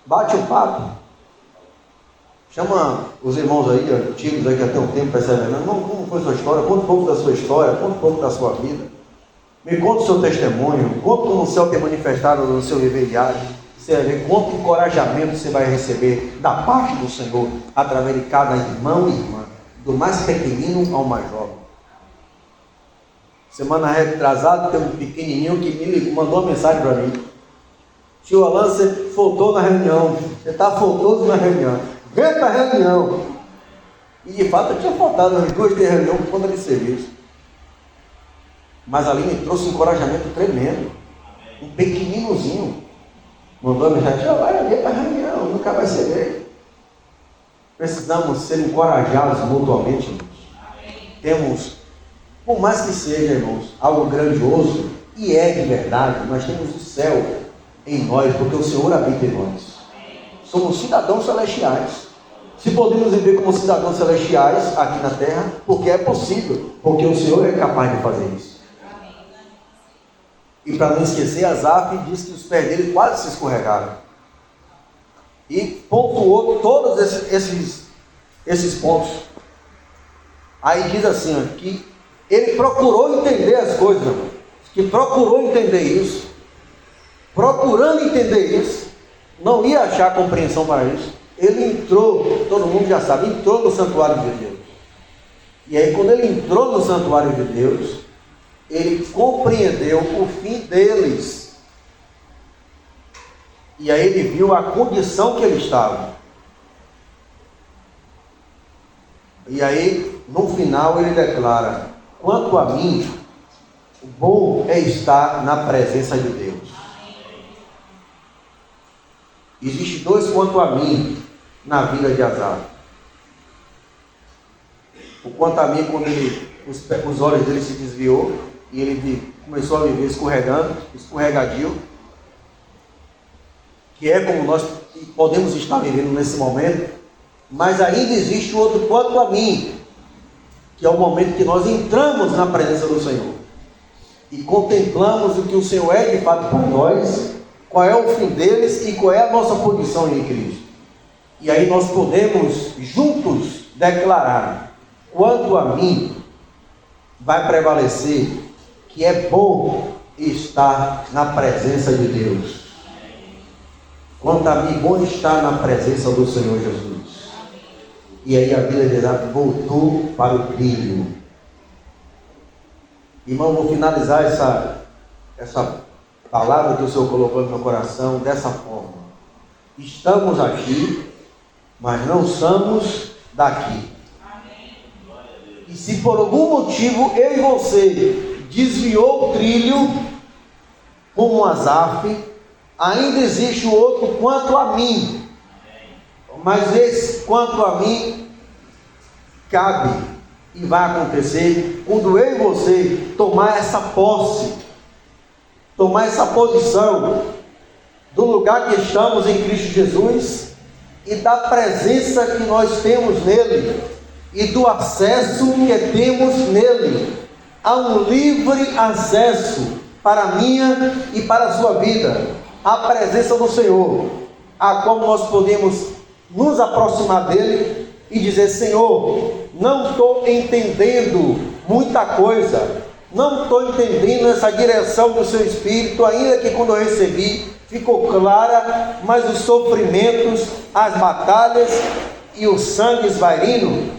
bate um papo, chama os irmãos aí, antigos, aí que até um tempo percebem, irmão, como foi a sua história? Conta um pouco da sua história, conta um pouco da sua vida, me conta o seu testemunho, conta como o céu tem manifestado no seu viver diário. Você vai ver quanto encorajamento você vai receber da parte do Senhor, através de cada irmão e irmã, do mais pequenino ao mais jovem. Semana retrasada, tem um pequenininho que me ligou, mandou uma mensagem para mim: tio Alan, você faltou na reunião, você está faltoso na reunião, vem para a reunião. E de fato eu tinha faltado, as duas de reunião por conta de serviço. Mas ali me trouxe um encorajamento tremendo. Um pequeninozinho mandou a mensagem: vai ver para a reunião, nunca vai ser ver. Precisamos ser encorajados mutuamente, irmãos. Temos, por mais que seja, irmãos, algo grandioso, e é de verdade, nós temos o céu em nós, porque o Senhor habita em nós. Somos cidadãos celestiais. Se podemos viver como cidadãos celestiais aqui na terra, porque é possível, porque o Senhor é capaz de fazer isso. E para não esquecer, Asaf diz que os pés dele quase se escorregaram. E pontuou todos esses pontos. Aí diz assim, ó, que ele procurou entender as coisas, irmão. Que procurou entender isso. Procurando entender isso, não ia achar compreensão para isso. Ele entrou, todo mundo já sabe, entrou no santuário de Deus. E aí quando ele entrou no santuário de Deus, ele compreendeu o fim deles. E aí ele viu a condição que ele estava. E aí, no final, ele declara: quanto a mim, o bom é estar na presença de Deus. Existem dois quanto a mim na vida de Asaf. O quanto a mim, quando os olhos dele se desviou e ele começou a viver escorregadio, que é como nós podemos estar vivendo nesse momento. Mas ainda existe outro quanto a mim, que é o momento que nós entramos na presença do Senhor e contemplamos o que o Senhor é de fato para nós, qual é o fim deles e qual é a nossa posição em Cristo. E aí nós podemos juntos declarar: quanto a mim, vai prevalecer que é bom estar na presença de Deus. Quanto a mim, bom estar na presença do Senhor Jesus. E aí a Bíblia diz: voltou para o trilho. Irmão, vou finalizar essa palavra que o Senhor colocou no meu coração dessa forma: estamos aqui, mas não somos daqui. E se por algum motivo eu e você desviou o trilho, como Asaf, ainda existe o outro quanto a mim. Mas esse quanto a mim cabe e vai acontecer quando eu e você tomar essa posse, tomar essa posição do lugar que estamos em Cristo Jesus e da presença que nós temos nele e do acesso que temos nele. Há um livre acesso para a minha e para a sua vida, a presença do Senhor, a qual nós podemos nos aproximar dele e dizer: Senhor, não estou entendendo muita coisa, não estou entendendo essa direção do seu Espírito, ainda que quando eu recebi ficou clara, mas os sofrimentos, as batalhas e o sangue esvairino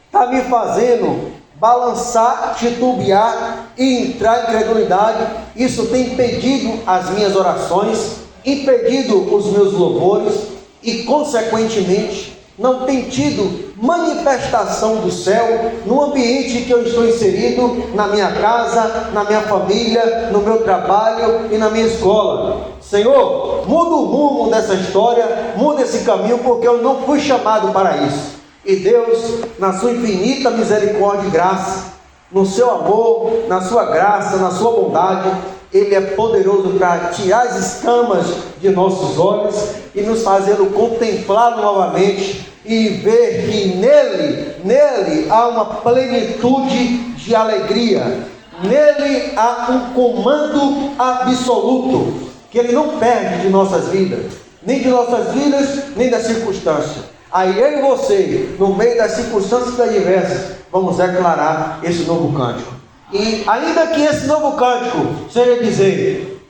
está me fazendo balançar, titubear e entrar em incredulidade. Isso tem impedido as minhas orações, impedido os meus louvores e, consequentemente, não tem tido manifestação do céu no ambiente que eu estou inserido, na minha casa, na minha família, no meu trabalho e na minha escola. Senhor, muda o rumo dessa história, muda esse caminho, porque eu não fui chamado para isso. E Deus, na sua infinita misericórdia e graça, no seu amor, na sua graça, na sua bondade, Ele é poderoso para tirar as escamas de nossos olhos e nos fazê-lo contemplá-lo novamente e ver que nele há uma plenitude de alegria, nele há um comando absoluto, que Ele não perde de nossas vidas, nem de nossas vidas, nem das circunstâncias. Aí eu e você, no meio das circunstâncias adversas, vamos declarar esse novo cântico. E ainda que esse novo cântico seja dizer: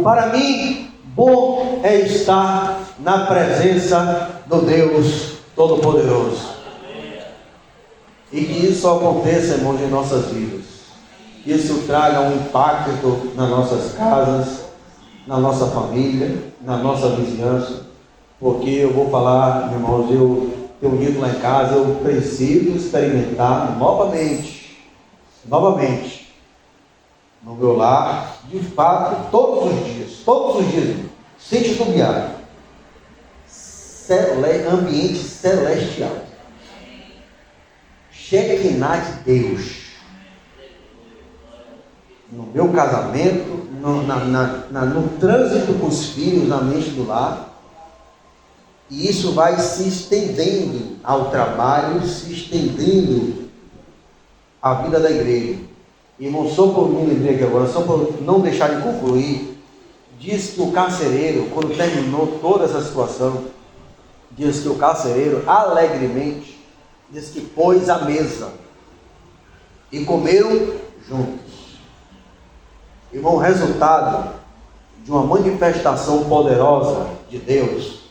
para mim, bom é estar na presença do Deus Todo-Poderoso. E que isso aconteça, irmãos, em nossas vidas. Que isso traga um impacto nas nossas casas, na nossa família, na nossa vizinhança. Porque eu vou falar, irmãos, eu tenho dito lá em casa, eu preciso experimentar novamente, no meu lar, de fato, todos os dias, sem titubear, ambiente celestial, Shekinah de Deus, no meu casamento, no trânsito com os filhos, na mente do lar, e isso vai se estendendo ao trabalho, se estendendo à vida da igreja. Irmão, só por me lembrei aqui agora, só por não deixar de concluir, diz que o carcereiro, quando terminou toda essa situação, diz que o carcereiro alegremente, diz que pôs à mesa e comeram juntos. Irmão, o resultado de uma manifestação poderosa de Deus,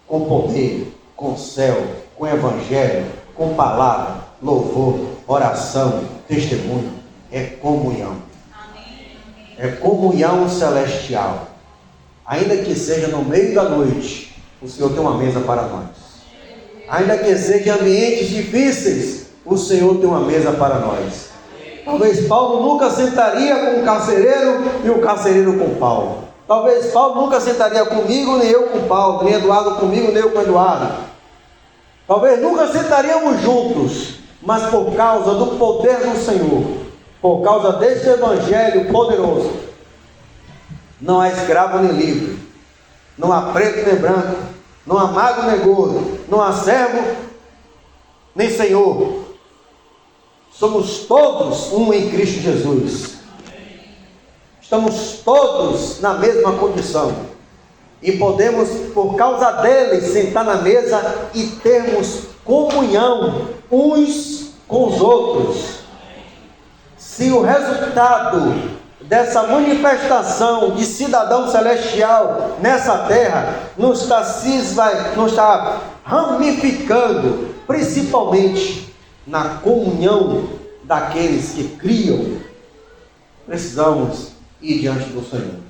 com poder, com céu, com evangelho, com palavra, louvor, oração, testemunho, é comunhão. É comunhão celestial. Ainda que seja no meio da noite, o Senhor tem uma mesa para nós. Ainda que seja em ambientes difíceis, o Senhor tem uma mesa para nós. Talvez Paulo nunca sentaria com o carcereiro e o carcereiro com Paulo. Talvez Paulo nunca sentaria comigo, nem eu com Paulo, nem Eduardo comigo, nem eu com Eduardo. Talvez nunca sentaríamos juntos, mas por causa do poder do Senhor, por causa deste evangelho poderoso, não há escravo nem livre, não há preto nem branco, não há mago nem gordo, não há servo nem senhor. Somos todos um em Cristo Jesus. Estamos todos na mesma condição. E podemos, por causa dele, sentar na mesa e termos comunhão uns com os outros. Se o resultado dessa manifestação de cidadão celestial nessa terra não está ramificando, principalmente na comunhão daqueles que criam, precisamos ir diante do Senhor.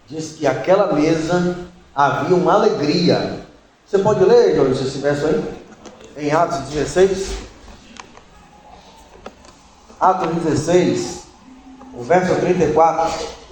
Diz que aquela mesa havia uma alegria. Você pode ler, Jorge, esse verso aí? Em Atos 16. Atos 16, o verso 34.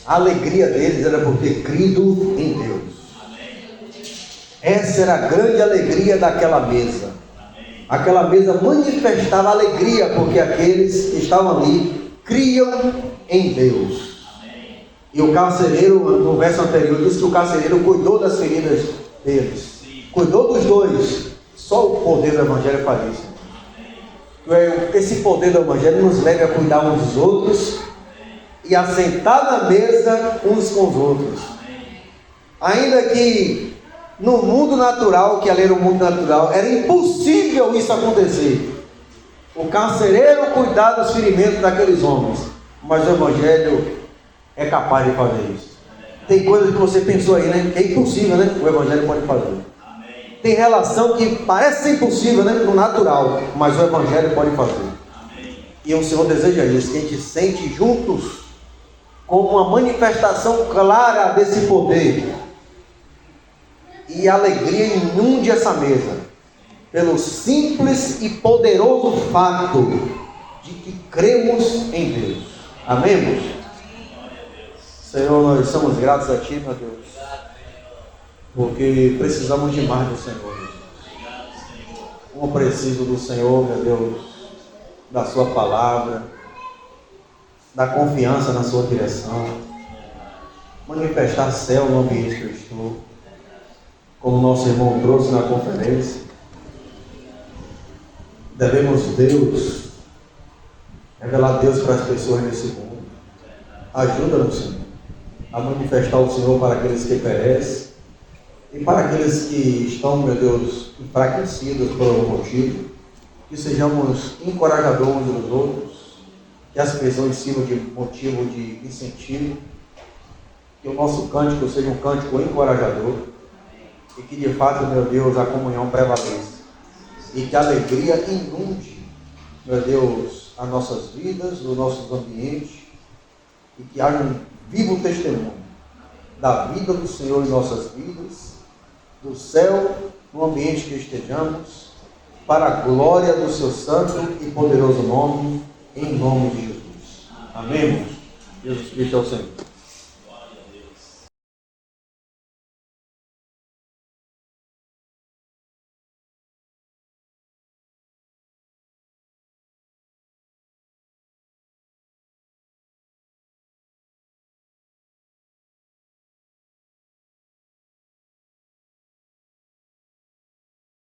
A alegria deles era por ter crido em Deus. Essa era a grande alegria daquela mesa. Aquela mesa manifestava alegria, porque aqueles que estavam ali criam em Deus. E o carcereiro, no verso anterior, diz que o carcereiro cuidou das feridas deles. Cuidou dos dois. Só o poder do Evangelho faz isso. Esse poder do Evangelho nos leva a cuidar uns dos outros e a sentar na mesa uns com os outros. Ainda que no mundo natural, que ali era o mundo natural, era impossível isso acontecer. O carcereiro cuidar dos ferimentos daqueles homens, mas o Evangelho é capaz de fazer isso. Tem coisas que você pensou aí, né? Que é impossível, né? O Evangelho pode fazer. Tem relação que parece ser impossível, né? No natural, mas o Evangelho pode fazer. E o Senhor deseja isso, que a gente sente juntos como uma manifestação clara desse poder, e a alegria inunde essa mesa, pelo simples e poderoso fato de que cremos em Deus. Amém, irmãos? Senhor, nós somos gratos a Ti, meu Deus, porque precisamos demais do Senhor, Jesus. Como preciso do Senhor, meu Deus, da Sua palavra, da confiança na Sua direção, manifestar céu no ambiente que eu estou, como o nosso irmão trouxe na conferência. Devemos Deus, revelar Deus para as pessoas nesse mundo. Ajuda-nos, Senhor, a manifestar o Senhor para aqueles que perecem e para aqueles que estão, meu Deus, enfraquecidos por algum motivo, que sejamos encorajadores uns dos outros, que as pessoas sirvam de motivo de incentivo, que o nosso cântico seja um cântico encorajador, e que de fato, meu Deus, a comunhão prevaleça, e que a alegria inunde, meu Deus, as nossas vidas, os nossos ambientes, e que haja um vivo testemunho da vida do Senhor em nossas vidas, do céu, no ambiente que estejamos, para a glória do seu santo e poderoso nome, em nome de Jesus. Amém, irmãos? Jesus Cristo é o Senhor.